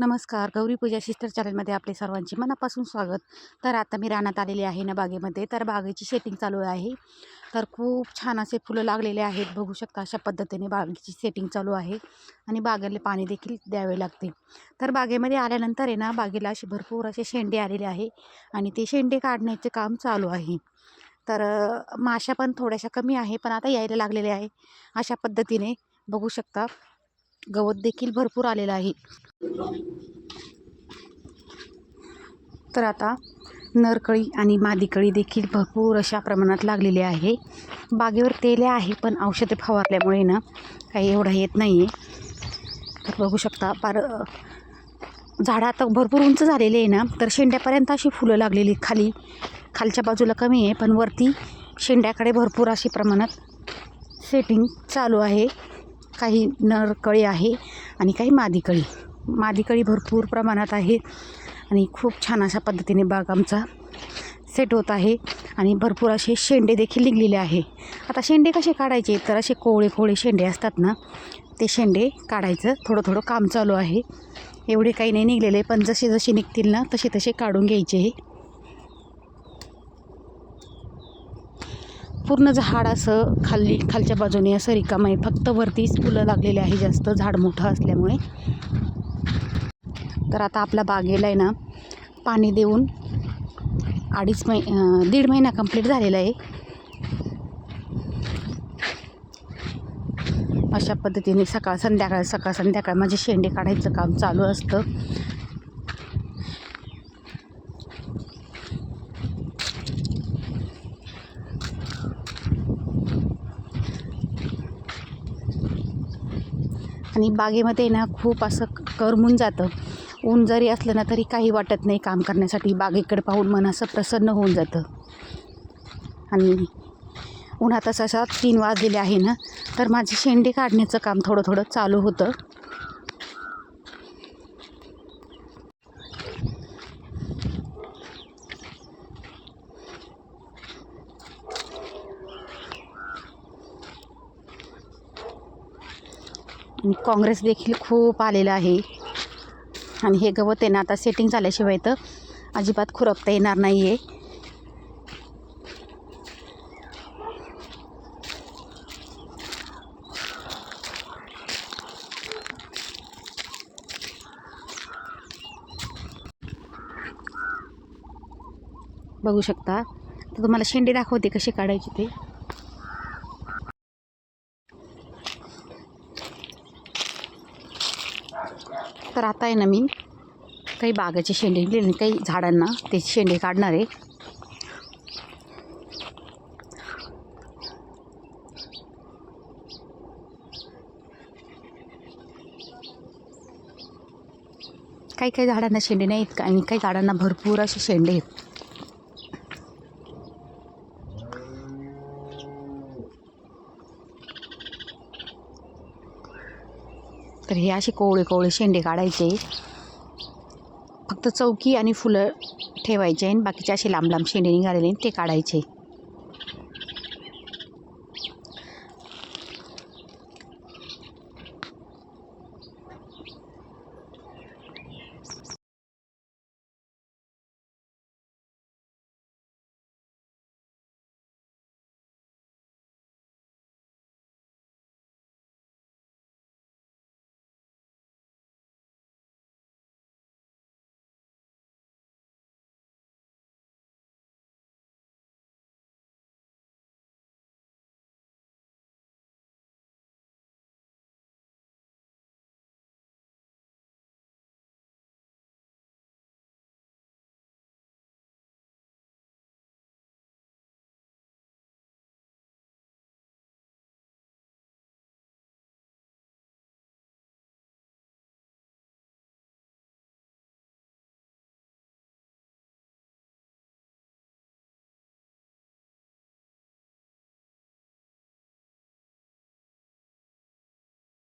नमस्कार. गौरी पूजा सिस्टर चॅनलमध्ये आपले सर्वांचे मनापासून स्वागत. तर आता मी रानात आलेले आहे ना बागेमध्ये. तर बागेची सेटिंग चालू आहे. तर खूप छान असे फुलं लागलेले आहेत. बघू शकता अशा पद्धतीने बागेची सेटिंग चालू आहे आणि बागेला पाणी देखील द्यावे लागते. तर बागेमध्ये आल्यानंतर आहे ना बागेला असे भरपूर असे शेंडे आलेले आहे आणि ते शेंडे काढण्याचे काम चालू आहे. तर माशा पण थोड्याशा कमी आहे, पण आता यायला लागलेले आहे. अशा पद्धतीने बघू शकता गवत देखील भरपूर आलेलं आहे. तर आता नरकळी आणि मादीकळी देखील भरपूर अशा प्रमाणात लागलेली आहे. बागेवर तेले आहे, पण औषधे फवारल्यामुळे ना काही एवढं येत नाही आहे. तर बघू शकता झाडं आता भरपूर उंच झालेले आहे ना, तर शेंड्यापर्यंत अशी फुलं लागलेली खालच्या बाजूला कमी आहे, पण वरती शेंड्याकडे भरपूर अशी प्रमाणात सेटिंग चालू आहे. काही नरकळी आहे आणि काही मादीकळी भरपूर प्रमाणात आहे आणि खूप छान अशा पद्धतीने बाग आमचा सेट होत आहे आणि भरपूर असे शेंडे देखील निघलेले आहे. आता शेंडे कसे काढायचे, तर असे कोवळे शेंडे असतात ना, ते शेंडे काढायचं थोडं काम चालू आहे. एवढे काही नाही निघलेले, पण जसे निघतील ना तसे काढून घ्यायचे. पूर्ण झाड असं खालच्या बाजूने असं रिकामं आहे, फक्त वरतीच फुलं लागलेले आहे, जास्त झाड मोठं असल्यामुळे. तर आता आपल्या बागेला आहे ना पाणी देऊन 1.5 महिना कंप्लीट झालेला आहे. अशा पद्धतीने सकाळ संध्याकाळ म्हणजे शेंडे काढायचं काम चालू असतं. आणि बागेमध्ये ना खूप असं करमून जातं. ऊन जरी असलं ना तरी काही वाटत नाही काम करण्यासाठी. बागेकडे पाहून मन असं प्रसन्न होऊन जातं. आणि उन्हात असा 3 वाजलेले आहे ना, तर माझे शेंडे काढण्याचं काम थोडं चालू होतं. आणि काँग्रेस देखील खूप आलेलं आहे आणि हे गवत आहे ना आता सेटिंग झाल्याशिवाय तर अजिबात खुरपता येणार नाही आहे. बघू शकता. तर तुम्हाला शेंडे दाखवते कसे काढायचे ते. तर आता आहे ना मी काही बागाचे शेंडे दिले आणि काही झाडांना ते शेंडे काढणार आहे. काही झाडांना शेंडे नाहीत आणि काही झाडांना भरपूर असे शेंडे आहेत. तर हे असे कोवळे शेंडे काढायचे. फक्त चौकी आणि फुलं ठेवायचे आणि बाकीचे असे लांब शेंडे निघालेले ते काढायचे.